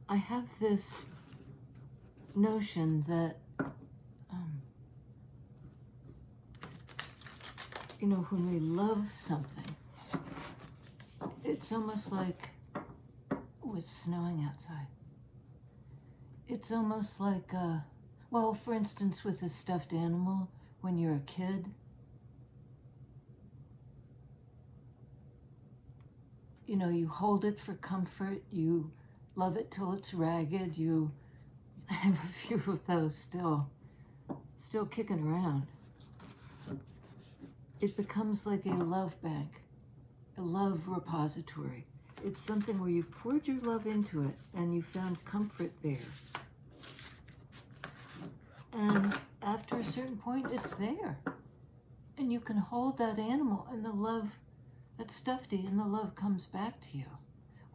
I have this notion that, when we love something, it's almost like, oh, it's snowing outside. It's almost like, well, for instance, with a stuffed animal, when you're a kid, you hold it for comfort, you love it till it's ragged, I have a few of those still kicking around. It becomes like a love bank, a love repository. It's something where you've poured your love into it and you found comfort there. And after a certain point, it's there. And you can hold that animal and the love, that stuffedy, and the love comes back to you.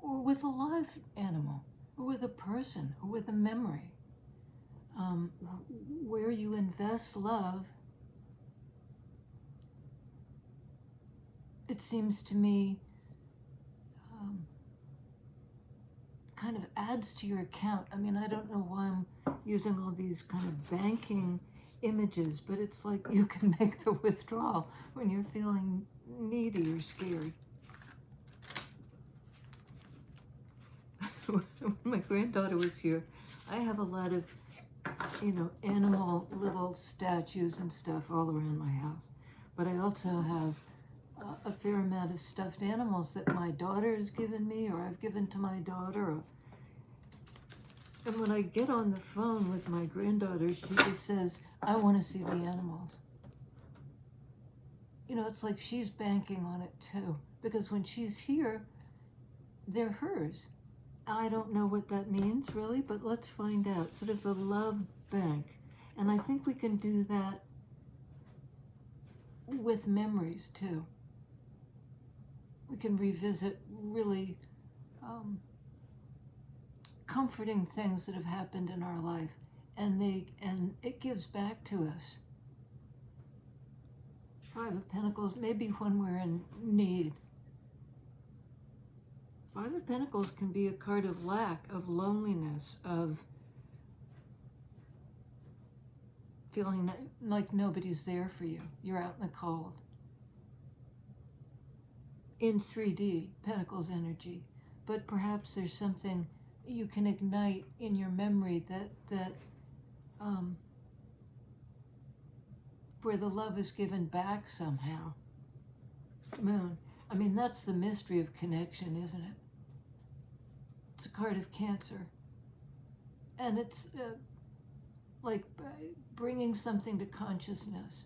Or with a live animal, or with a person, or with a memory. Where you invest love, it seems to me, kind of adds to your account. I mean, I don't know why I'm using all these kind of banking images, but it's like you can make the withdrawal when you're feeling needy or scared. When my granddaughter was here, I have a lot of, animal little statues and stuff all around my house. But I also have a fair amount of stuffed animals that my daughter has given me, or I've given to my daughter. And when I get on the phone with my granddaughter, she just says, I want to see the animals. It's like she's banking on it too. Because when she's here, they're hers. I don't know what that means really, but let's find out. Sort of the love bank. And I think we can do that with memories too. We can revisit really comforting things that have happened in our life, and it gives back to us. Five of Pentacles, maybe when we're in need. Five of Pentacles can be a card of lack, of loneliness, of feeling like nobody's there for you. You're out in the cold. In 3D, Pentacles energy. But perhaps there's something you can ignite in your memory that where the love is given back somehow. Moon. I mean, that's the mystery of connection, isn't it? It's a card of Cancer. And it's like bringing something to consciousness,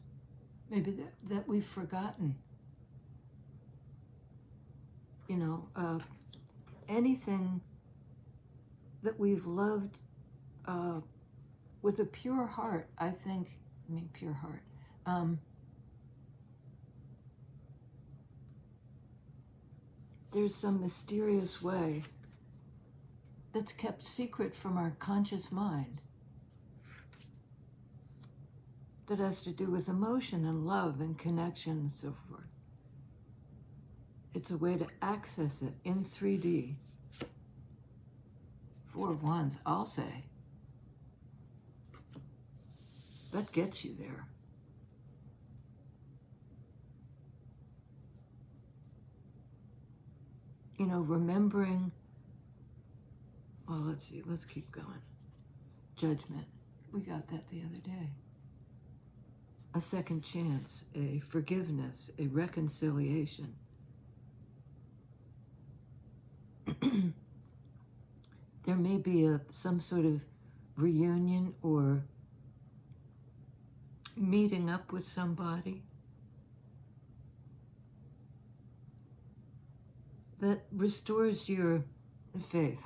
maybe that we've forgotten. Anything that we've loved with a pure heart, pure heart. There's some mysterious way that's kept secret from our conscious mind that has to do with emotion and love and connection and so forth. It's a way to access it in 3D. Four of Wands, I'll say. That gets you there. Remembering, well, let's see, let's keep going. Judgment, we got that the other day. A second chance, a forgiveness, a reconciliation. There may be some sort of reunion or meeting up with somebody that restores your faith.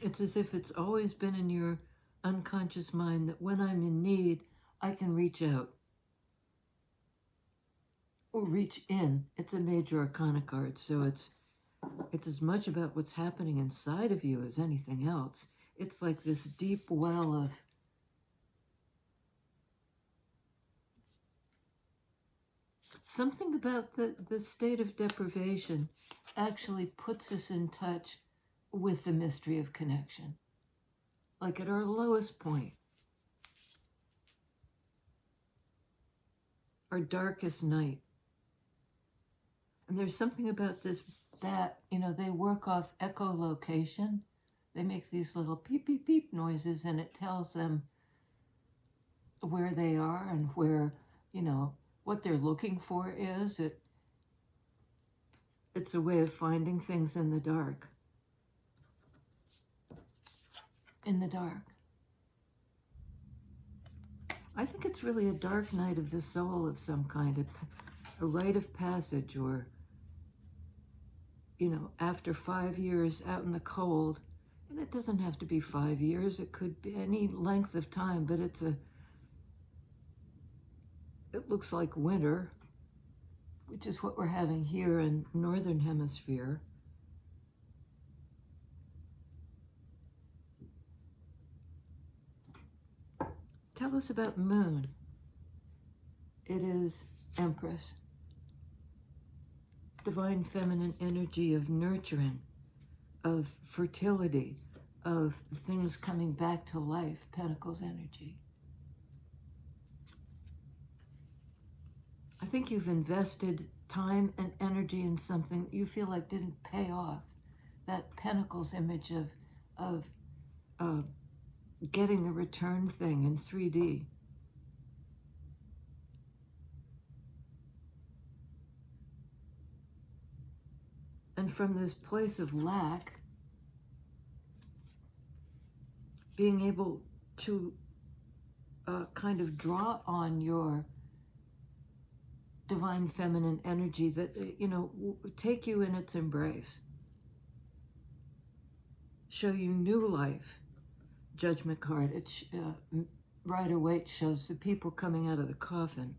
It's as if it's always been in your unconscious mind that when I'm in need, I can reach out or reach in. It's a major arcana card, so it's as much about what's happening inside of you as anything else. It's like this deep well of something about the state of deprivation actually puts us in touch with the mystery of connection. Like at our lowest point, our darkest night. And there's something about this bat, they work off echolocation. They make these little beep, beep, beep noises, and it tells them where they are and where, what they're looking for is. It's a way of finding things in the dark. In the dark. I think it's really a dark night of the soul of some kind, a rite of passage, or, after 5 years out in the cold. And it doesn't have to be 5 years. It could be any length of time, but it looks like winter, which is what we're having here in Northern Hemisphere. Tell us about moon. It is Empress. Divine feminine energy of nurturing, of fertility, of things coming back to life, Pentacles energy. I think you've invested time and energy in something that you feel like didn't pay off. That Pentacles image of getting a return thing in 3D. And from this place of lack, being able to kind of draw on your divine feminine energy that, take you in its embrace. Show you new life. Judgment card. Rider-Waite shows the people coming out of the coffin.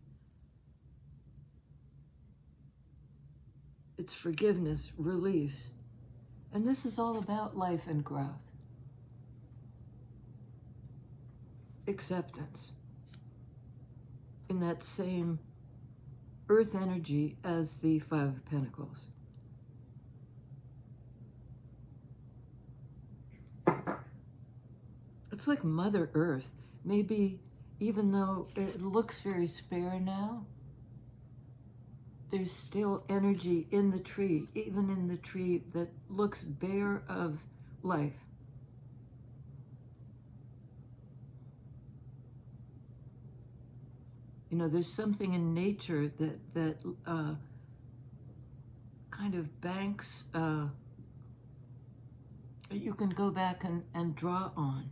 It's forgiveness, release. And this is all about life and growth. Acceptance. In that same earth energy as the Five of Pentacles. It's like Mother Earth. Maybe even though it looks very spare now, there's still energy in the tree, even in the tree that looks bare of life. There's something in nature that kind of banks, you can go back and draw on.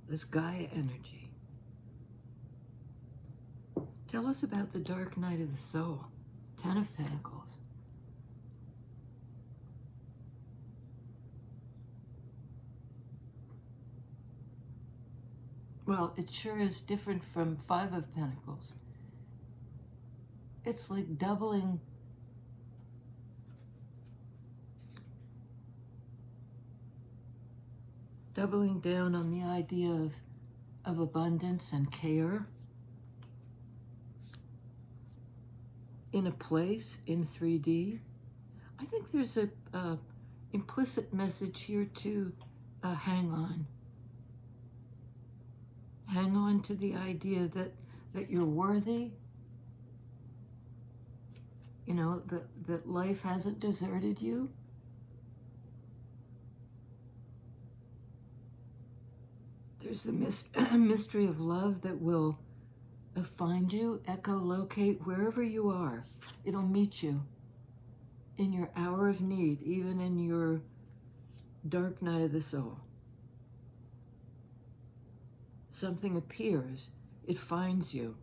This Gaia energy. Tell us about the dark night of the soul. 10 of Pentacles. Well, it sure is different from 5 of Pentacles. It's like doubling down on the idea of abundance and care in a place in 3D. I think there's a implicit message here to hang on. Hang on to the idea that you're worthy, that life hasn't deserted you. There's the mystery of love that will find you, echolocate wherever you are. It'll meet you in your hour of need, even in your dark night of the soul. Something appears, it finds you.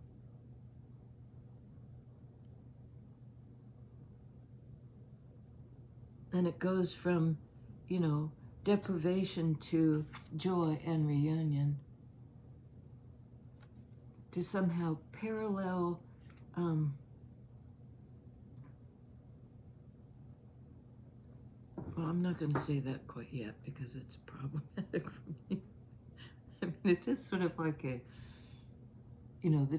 And it goes from, deprivation to joy and reunion, to somehow parallel well, I'm not going to say that quite yet because it's problematic for me. I mean, it is sort of like the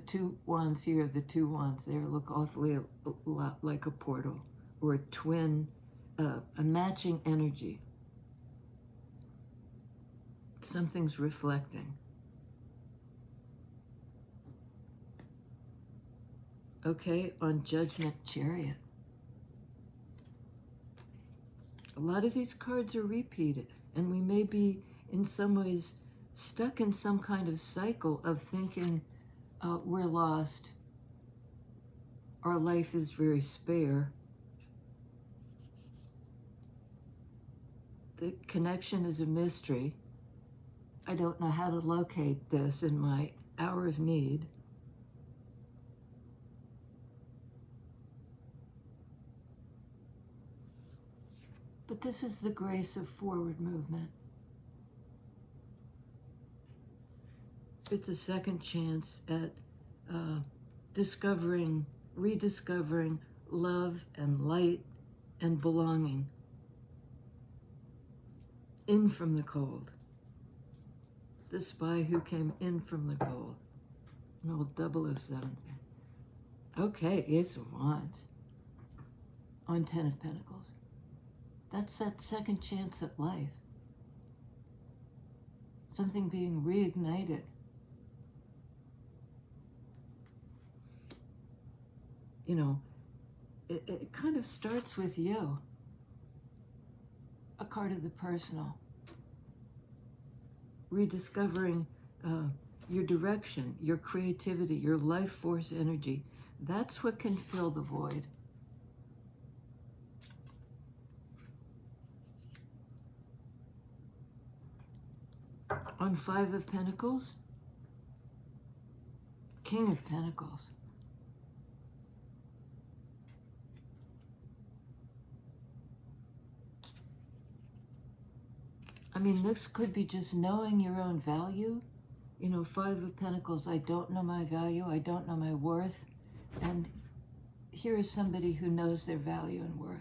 2 wands here, the 2 wands there look awfully a lot like a portal or a twin a matching energy. Something's reflecting. Okay, on Judgment, Chariot. A lot of these cards are repeated, and we may be in some ways stuck in some kind of cycle of thinking we're lost, our life is very spare, the connection is a mystery, I don't know how to locate this in my hour of need. But this is the grace of forward movement. It's a second chance at discovering, rediscovering love and light and belonging. In from the cold. The spy who came in from the cold. An old 007. Okay, Ace of Wands. On 10 of Pentacles. That's that second chance at life. Something being reignited. You know, it kind of starts with you. A card of the personal. Rediscovering your direction, your creativity, your life force energy. That's what can fill the void. On 5 of Pentacles, King of Pentacles. I mean, this could be just knowing your own value. You know, 5 of Pentacles, I don't know my value, I don't know my worth. And here is somebody who knows their value and worth.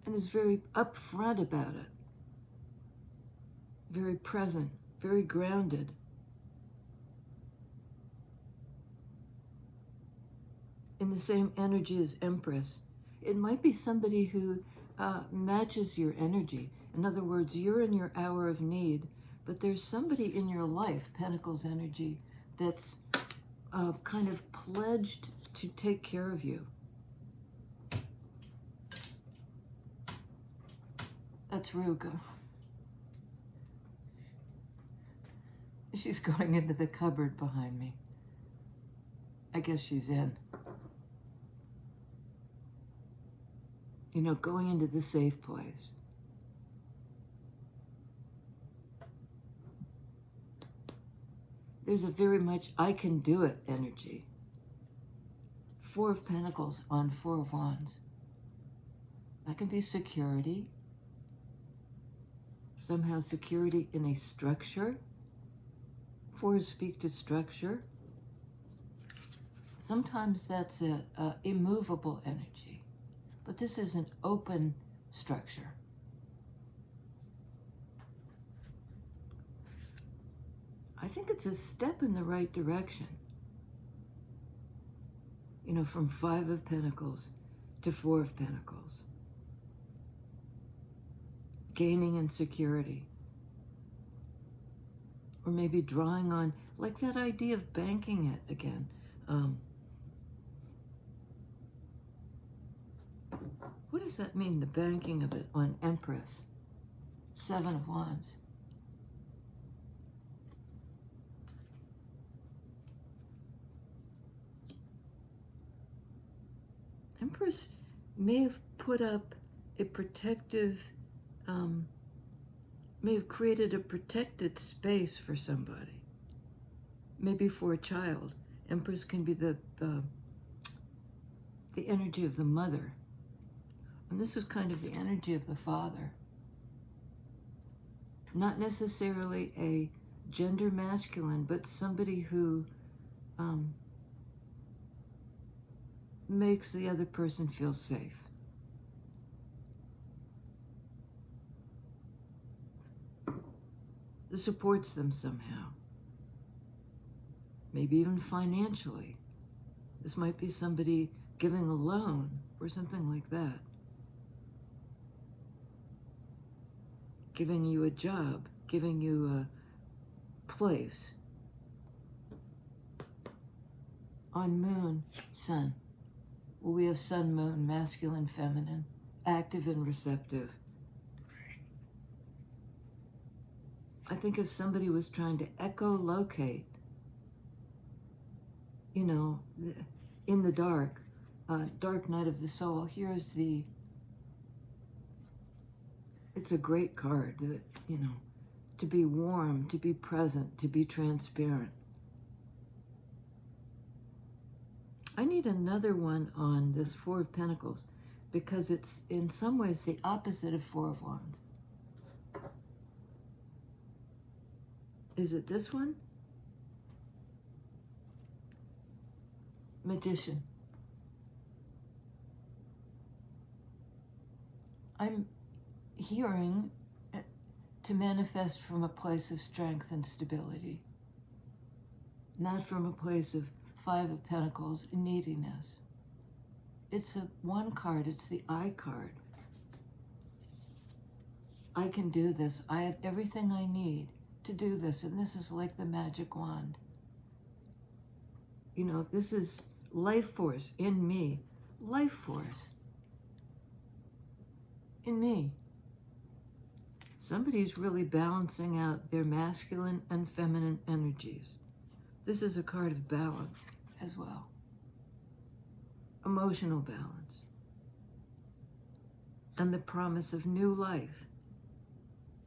And is very upfront about it. Very present, very grounded. In the same energy as Empress. It might be somebody who matches your energy. In other words, you're in your hour of need, but there's somebody in your life, Pentacles energy, that's kind of pledged to take care of you. That's Ruga. She's going into the cupboard behind me. I guess she's in. You know, going into the safe place. There's a very much I can do it energy. 4 of Pentacles on 4 of Wands. That can be security. Somehow security in a structure. 4s speak to structure. Sometimes that's a immovable energy. But this is an open structure. I think it's a step in the right direction. You know, from 5 of Pentacles to 4 of Pentacles. Gaining in security. Or maybe drawing on, like that idea of banking it again. What does that mean, the banking of it on Empress? 7 of Wands. Empress may have put up a protective, may have created a protected space for somebody. Maybe for a child. Empress can be the energy of the mother. And this is kind of the energy of the father. Not necessarily a gender masculine, but somebody who makes the other person feel safe. Supports them somehow. Maybe even financially. This might be somebody giving a loan or something like that. Giving you a job, giving you a place. On moon, sun. Well, we have sun, moon, masculine, feminine, active and receptive. I think if somebody was trying to echolocate, you know, in the dark, dark night of the soul, here's the, it's a great card, you know, to be warm, to be present, to be transparent. I need another one on this Four of Pentacles because it's in some ways the opposite of Four of Wands. Is it this one? Magician. I'm hearing to manifest from a place of strength and stability, not from a place of Five of Pentacles neediness. It's a one card, it's the I card. I can do this. I have everything I need to do this, and this is like the magic wand. You know, this is life force in me. Life force in me. Somebody's really balancing out their masculine and feminine energies. This is a card of balance as well. Emotional balance. And the promise of new life.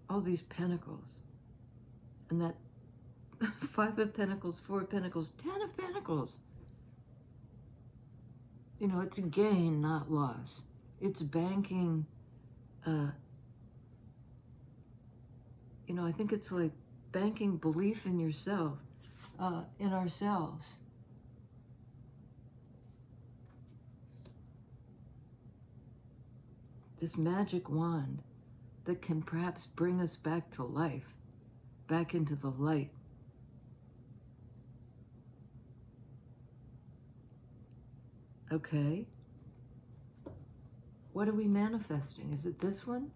All these pentacles. And that Five of Pentacles, Four of Pentacles, 10 of Pentacles. You know, it's gain, not loss. It's banking, you know, I think it's like banking belief in yourself, in ourselves. This magic wand that can perhaps bring us back to life, back into the light. Okay. What are we manifesting? Is it this one?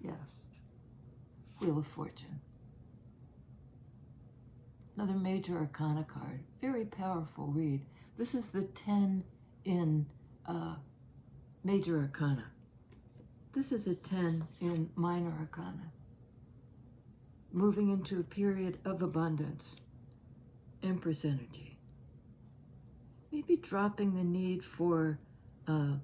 Yes. Wheel of Fortune. Another major arcana card. Very powerful read. This is the 10 in major arcana. This is a 10 in minor arcana. Moving into a period of abundance. Empress energy. Maybe dropping the need for, I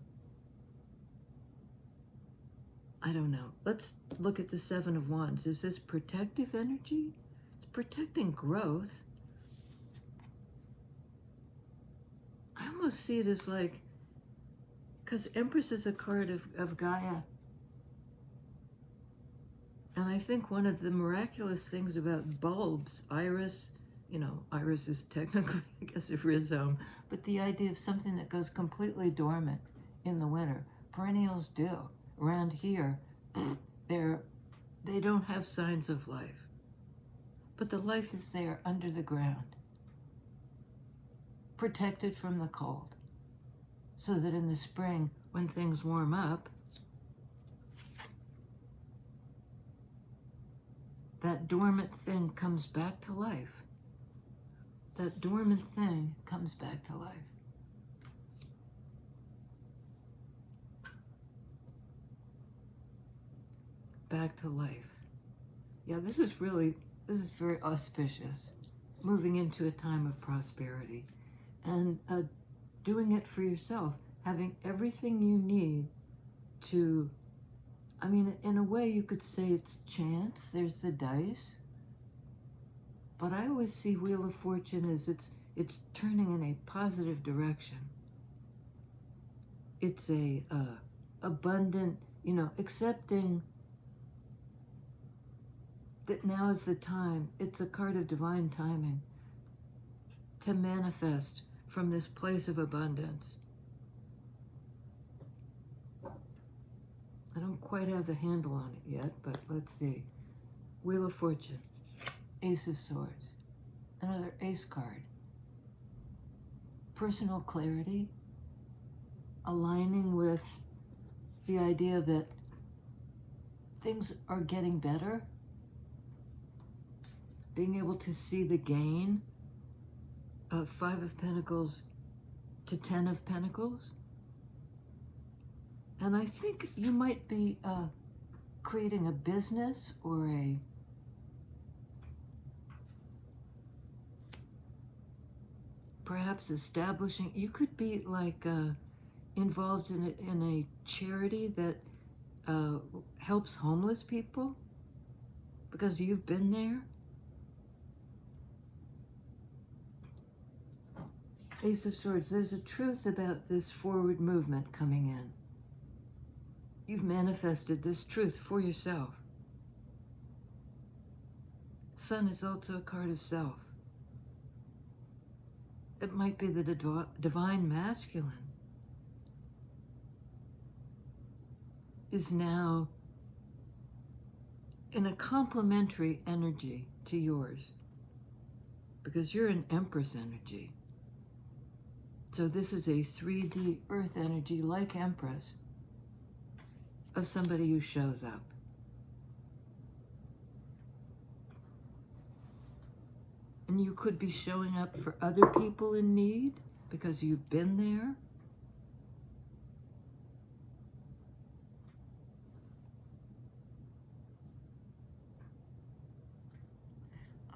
don't know. Let's look at the Seven of Wands. Is this protective energy? It's protecting growth. I almost see it as like, because Empress is a card of Gaia. And I think one of the miraculous things about bulbs, iris, you know, iris is technically, I guess, a rhizome, but the idea of something that goes completely dormant in the winter. Perennials do. Around here, they don't have signs of life. But the life is there under the ground, protected from the cold, so that in the spring, when things warm up, that dormant thing comes back to life. That dormant thing comes back to life. Back to life. Yeah, this is very auspicious. Moving into a time of prosperity. And doing it for yourself. Having everything you need to, I mean, in a way you could say it's chance. There's the dice. But I always see Wheel of Fortune as it's turning in a positive direction. It's a abundant, you know, accepting that now is the time. It's a card of divine timing to manifest from this place of abundance. I don't quite have the handle on it yet, but let's see. Wheel of Fortune. Ace of Swords. Another ace card. personal clarity, aligning with the idea that things are getting better, being able to see the gain of 5 of Pentacles to 10 of Pentacles. And I think you might be creating a business or perhaps establishing, you could be like involved in a charity that helps homeless people because you've been there. Ace of Swords, there's a truth about this forward movement coming in. You've manifested this truth for yourself. Sun is also a card of self. It might be the divine masculine is now in a complementary energy to yours because you're an Empress energy. So this is a 3D earth energy like Empress of somebody who shows up. And you could be showing up for other people in need because you've been there.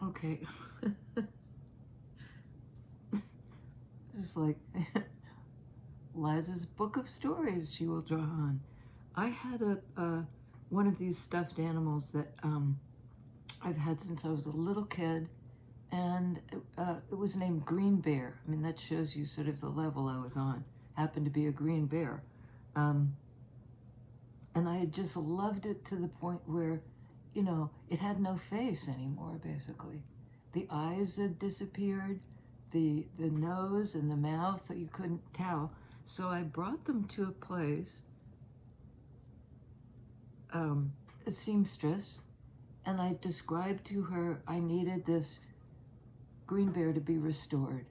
Okay. This is like Liza's book of stories she will draw on. I had one of these stuffed animals that I've had since I was a little kid, and it was named Green Bear. I mean, that shows you sort of the level I was on. Happened to be a green bear. And I had just loved it to the point where, you know, it had no face anymore, basically. The eyes had disappeared, the nose and the mouth that you couldn't tell. So I brought them to a place, a seamstress, and I described to her I needed this green bear to be restored.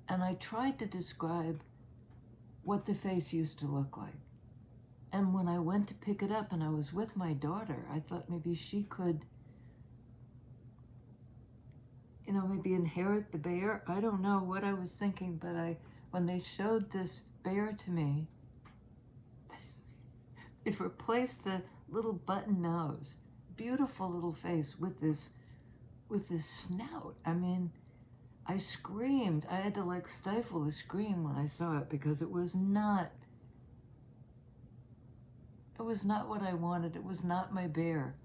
And I tried to describe what the face used to look like. And when I went to pick it up and I was with my daughter, I thought maybe she could, you know, maybe inherit the bear. I don't know what I was thinking, but when they showed this bear to me, it replaced the little button nose, beautiful little face with this snout. I mean, I screamed. I had to like stifle the scream when I saw it because it was not what I wanted. It was not my bear.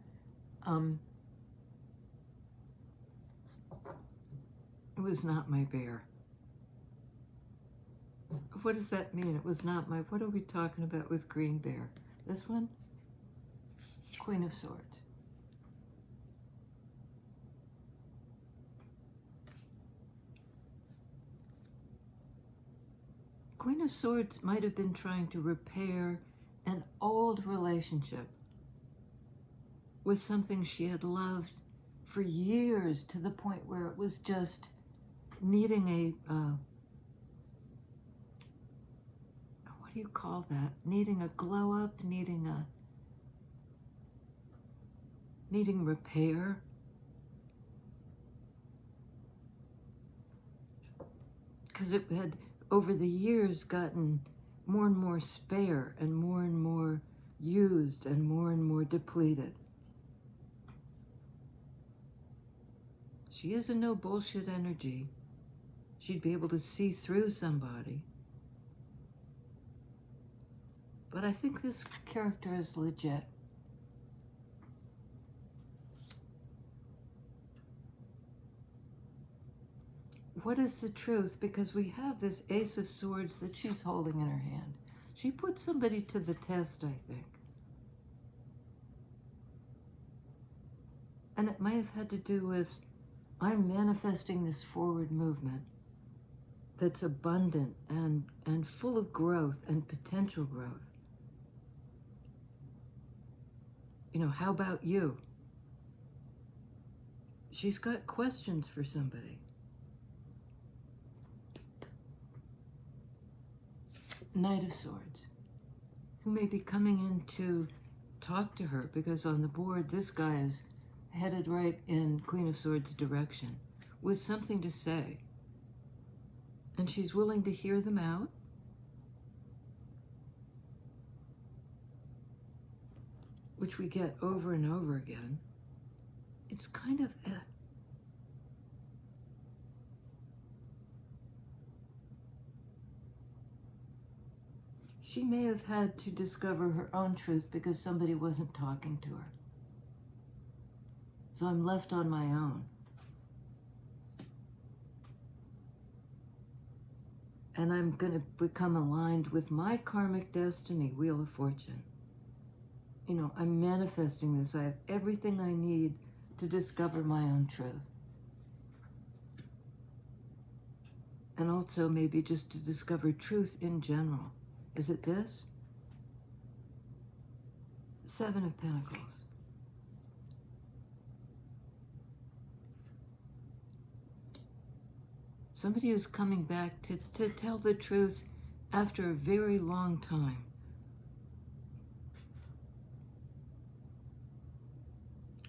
It was not my bear. What does that mean? It was not my, what are we talking about with green bear? This one? Queen of Swords. Queen of Swords might have been trying to repair an old relationship with something she had loved for years, to the point where it was just needing a, what do you call that? Needing a glow up, needing repair. Because it had, over the years, gotten more and more spare and more used and more depleted. She is a no bullshit energy. She'd be able to see through somebody. But I think this character is legit. What is the truth? Because we have this Ace of Swords that she's holding in her hand. She put somebody to the test, I think. And it may have had to do with, I'm manifesting this forward movement that's abundant and full of growth and potential growth. You know, how about you? She's got questions for somebody. Knight of Swords, who may be coming in to talk to her, because on the board this guy is headed right in Queen of Swords direction with something to say, and she's willing to hear them out. Which we get over and over again. It's kind of she may have had to discover her own truth because somebody wasn't talking to her. So I'm left on my own. And I'm going to become aligned with my karmic destiny, Wheel of Fortune. You know, I'm manifesting this. I have everything I need to discover my own truth. And also maybe just to discover truth in general. Is it this? Seven of Pentacles. Somebody who's coming back to tell the truth after a very long time.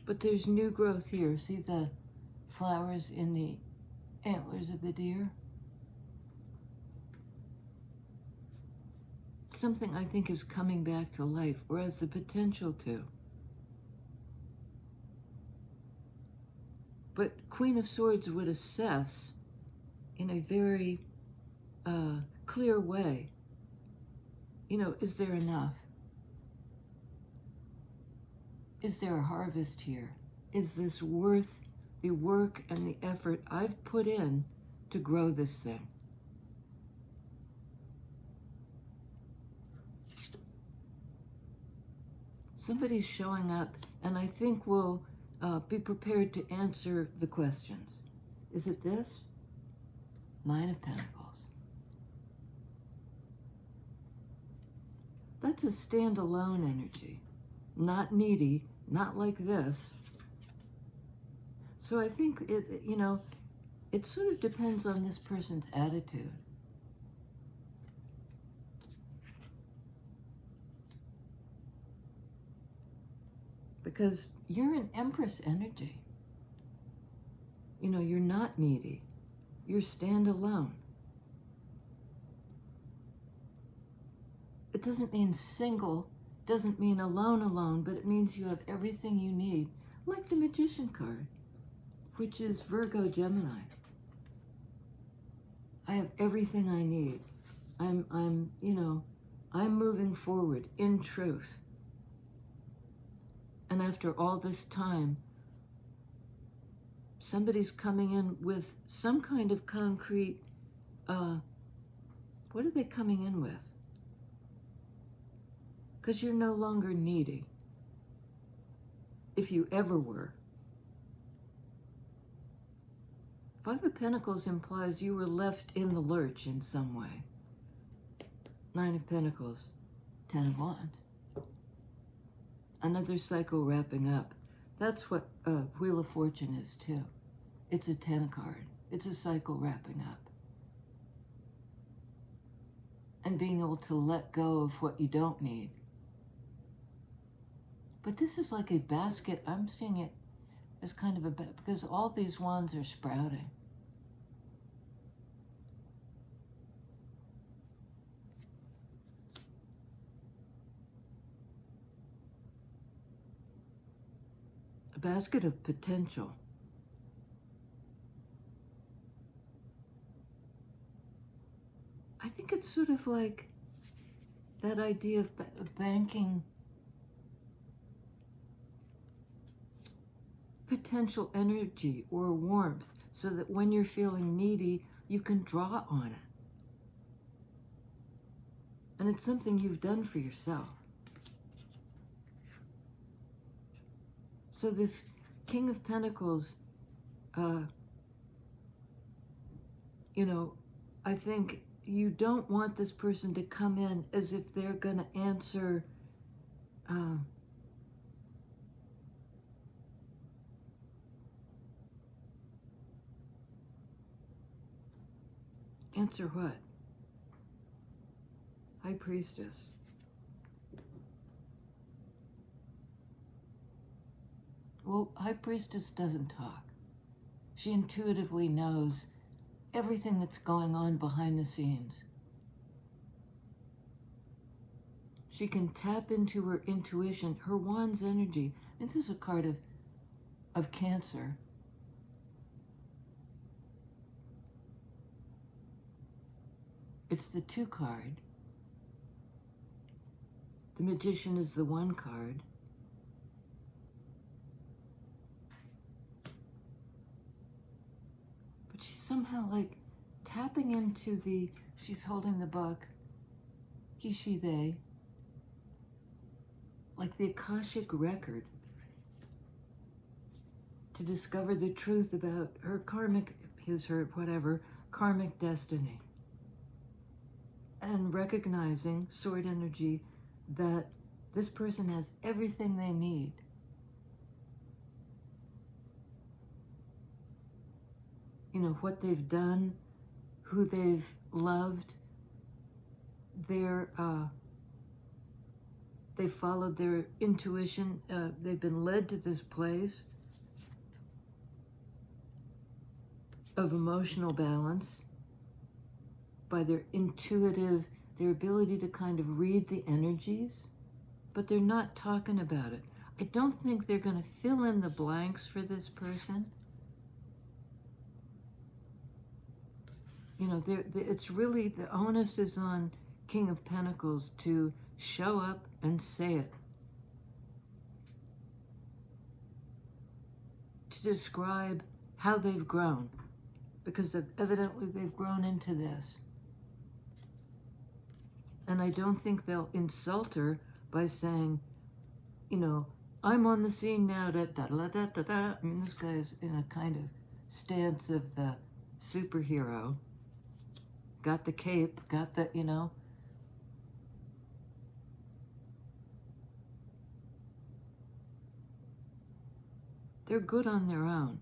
But there's new growth here. See the flowers in the antlers of the deer? Something I think is coming back to life, or has the potential to. But Queen of Swords would assess in a very clear way, you know, is there enough? Is there a harvest here? Is this worth the work and the effort I've put in to grow this thing? Somebody's showing up, and I think will be prepared to answer the questions. Is it this? Nine of Pentacles. That's a standalone energy. Not needy, not like this. So I think, you know, it sort of depends on this person's attitude. Because you're an Empress energy. You know, you're not needy. You're standalone. It doesn't mean single, doesn't mean alone, but it means you have everything you need, like the Magician card, which is Virgo Gemini. I have everything I need. I'm moving forward in truth. And after all this time, somebody's coming in with some kind of concrete, what are they coming in with? Because you're no longer needy, if you ever were. Five of Pentacles implies you were left in the lurch in some way. Nine of Pentacles, Ten of Wands. Another cycle wrapping up. That's what Wheel of Fortune is too. It's a 10 card. It's a cycle wrapping up. And being able to let go of what you don't need. But this is like a basket. I'm seeing it as kind of because all these wands are sprouting. A basket of potential. I think it's sort of like that idea of banking potential energy or warmth so that when you're feeling needy, you can draw on it. And it's something you've done for yourself. So this King of Pentacles, I think you don't want this person to come in as if they're going to answer answer what? High Priestess. Well, High Priestess doesn't talk. She intuitively knows everything that's going on behind the scenes. She can tap into her intuition, her wand's energy. And this is a card of Cancer. It's the 2 card. The Magician is the 1 card. But she's somehow like tapping into she's holding the book, he, she, they, like the Akashic record, to discover the truth about her karmic, his, her, whatever, karmic destiny. And recognizing, sword energy, that this person has everything they need. You know, what they've done, who they've loved, they followed their intuition, they've been led to this place of emotional balance by their intuitive, their ability to kind of read the energies, but they're not talking about it. I don't think they're going to fill in the blanks for this person. You know, it's really, the onus is on King of Pentacles to show up and say it. To describe how they've grown, because evidently they've grown into this. And I don't think they'll insult her by saying, you know, I'm on the scene now, da da da da da da. I mean, this guy's in a kind of stance of the superhero. Got the cape, got the, you know. They're good on their own.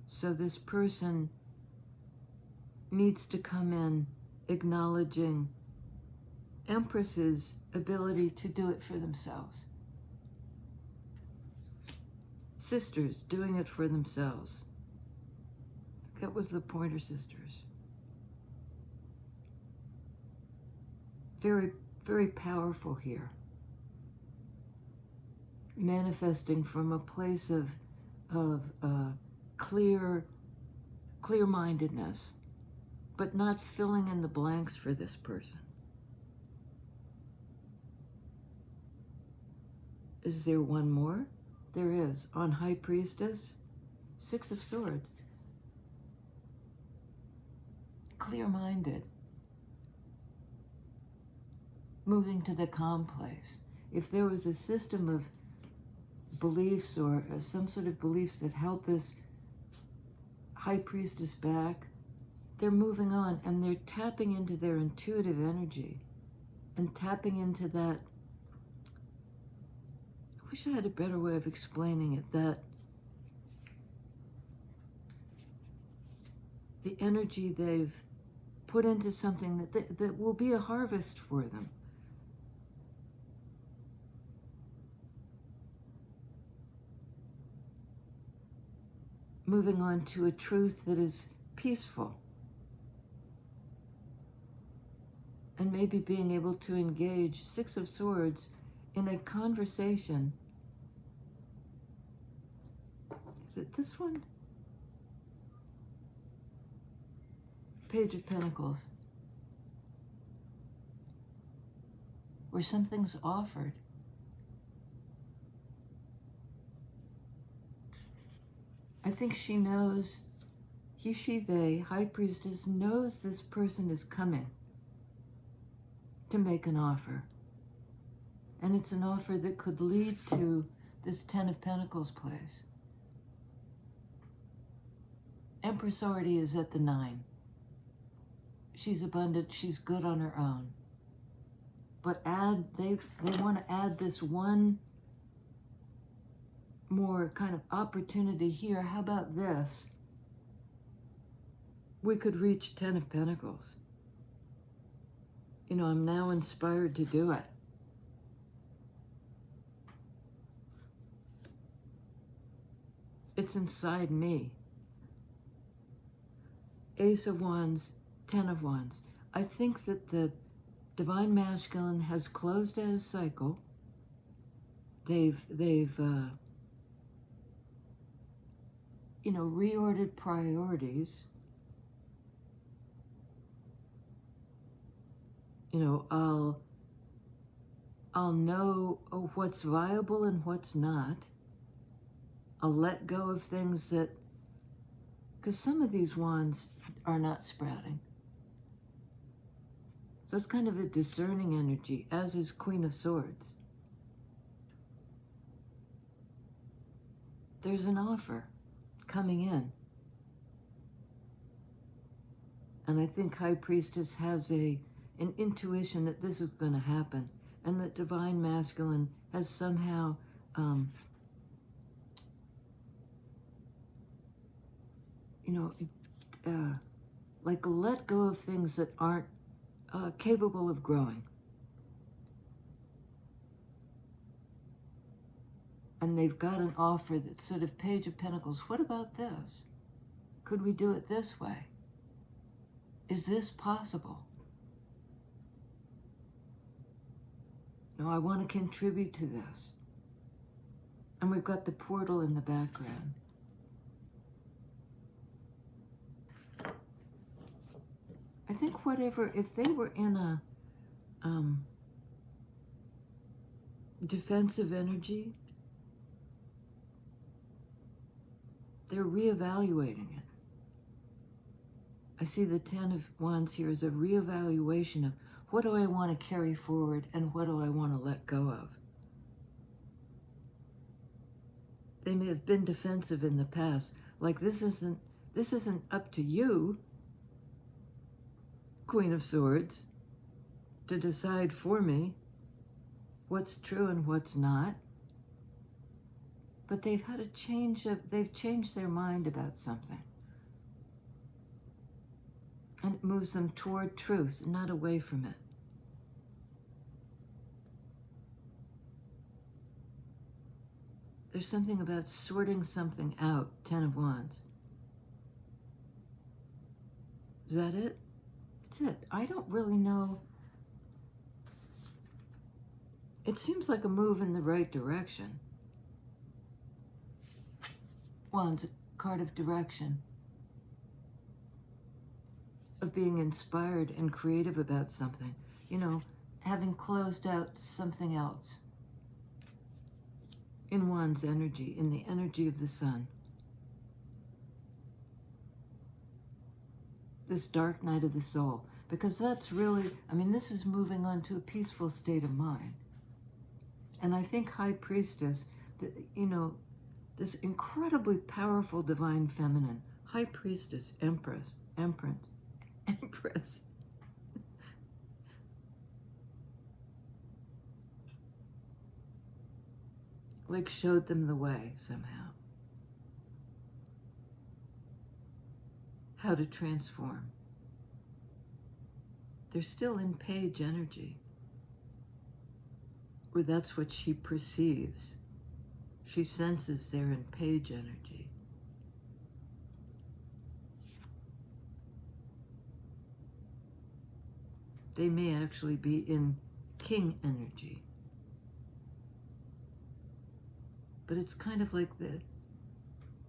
So this person needs to come in acknowledging Empress's ability to do it for themselves. Sisters doing it for themselves. That was the Pointer Sisters. Very, very powerful here. Manifesting from a place of clear-mindedness, but not filling in the blanks for this person. Is there one more? There is. On High Priestess, 6 of Swords. Clear-minded. Moving to the calm place. If there was a system of beliefs or some sort of beliefs that held this High Priestess back, they're moving on and they're tapping into their intuitive energy and tapping into that. I wish I had a better way of explaining it, that the energy they've put into something that will be a harvest for them. Moving on to a truth that is peaceful. And maybe being able to engage, 6 of Swords, in a conversation. Is it this one? Page of Pentacles. Where something's offered. I think she knows, he, she, they, High Priestess, knows this person is coming to make an offer. And it's an offer that could lead to this 10 of Pentacles place. Empress already is at the 9. She's abundant, she's good on her own. But they want to add this one more kind of opportunity here. How about this? We could reach 10 of Pentacles. I'm now inspired to do it. It's inside me. Ace of Wands, 10 of Wands. I think that the Divine Masculine has closed out a cycle. They've reordered priorities. I'll know what's viable and what's not. I'll let go of things that, because some of these wands are not sprouting. So it's kind of a discerning energy, as is Queen of Swords. There's an offer coming in. And I think High Priestess has an intuition that this is going to happen, and that Divine Masculine has somehow like let go of things that aren't capable of growing. And they've got an offer that's sort of Page of Pentacles. What about this? Could we do it this way? Is this possible? No, I want to contribute to this. And we've got the portal in the background. I think if they were in a defensive energy, they're reevaluating it. I see the 10 of Wands here as a reevaluation of what do I want to carry forward and what do I want to let go of. They may have been defensive in the past, like this isn't up to you, Queen of Swords, to decide for me what's true and what's not. But they've changed their mind about something. And it moves them toward truth, not away from it. There's something about sorting something out, 10 of Wands. Is that it? That's it. I don't really know. It seems like a move in the right direction. Wands, card of direction. Of being inspired and creative about something. Having closed out something else. In Wands energy, in the energy of the sun. This dark night of the soul. Because that's really, this is moving on to a peaceful state of mind. And I think High Priestess, this incredibly powerful divine feminine, High Priestess, Empress, like showed them the way somehow. How to transform. They're still in Page energy. Or that's what she perceives. She senses they're in Page energy. They may actually be in King energy. But it's kind of like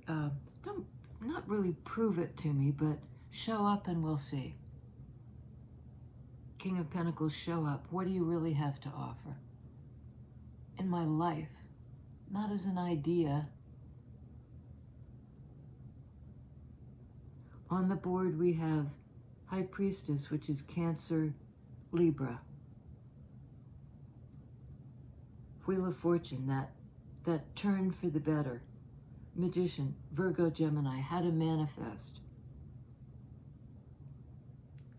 don't not really prove it to me, but show up and we'll see. King of Pentacles, show up. What do you really have to offer? In my life, not as an idea. On the board we have High Priestess, which is Cancer, Libra. Wheel of Fortune, that turn for the better. Magician, Virgo, Gemini, how to manifest.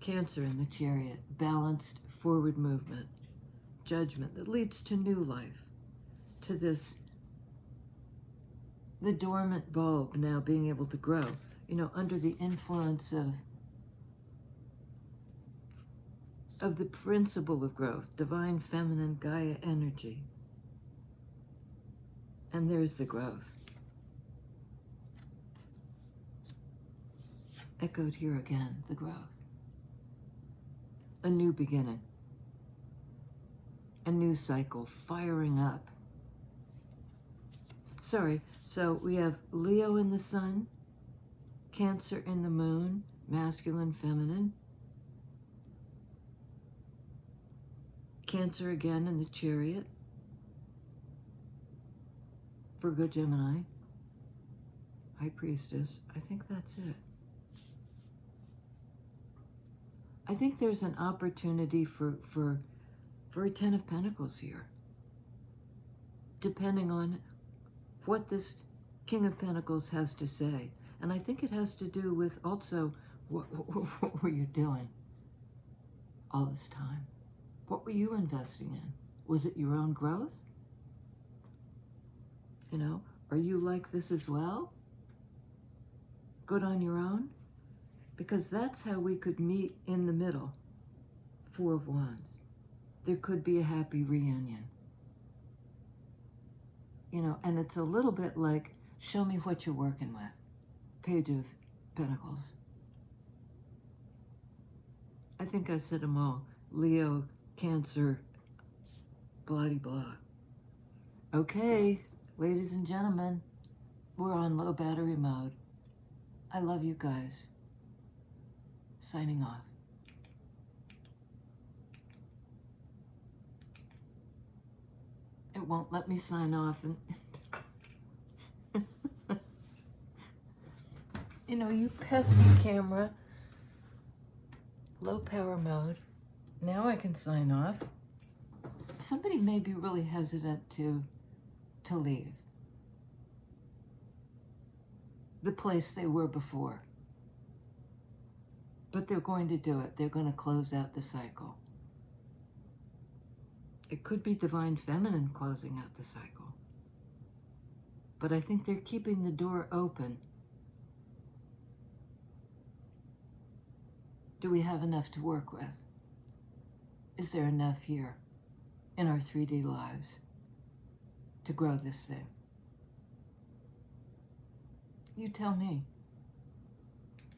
Cancer in the Chariot, balanced forward movement. Judgment that leads to new life. To this, the dormant bulb now being able to grow, under the influence of of the principle of growth, divine feminine Gaia energy. And there's the growth. Echoed here again, the growth. A new beginning. A new cycle firing up. Sorry, so we have Leo in the sun, Cancer in the moon, masculine, feminine. Cancer again in the chariot. Virgo, Gemini. High priestess. I think that's it. I think there's an opportunity for a 10 of Pentacles here. Depending on what this King of Pentacles has to say. And I think it has to do with also what were you doing all this time? What were you investing in? Was it your own growth? You know, are you like this as well? Good on your own? Because that's how we could meet in the middle. 4 of Wands. There could be a happy reunion. You know, and it's a little bit like, show me what you're working with. Page of Pentacles. I think I said them all. Leo, Cancer, blah-de-blah. Okay, ladies and gentlemen, we're on low battery mode. I love you guys. Signing off. It won't let me sign off. And you know, you pesky camera. Low power mode. Now I can sign off. Somebody may be really hesitant to leave the place they were before. But they're going to do it. They're going to close out the cycle. It could be divine feminine closing out the cycle. But I think they're keeping the door open. Do we have enough to work with? Is there enough here in our 3D lives to grow this thing? You tell me.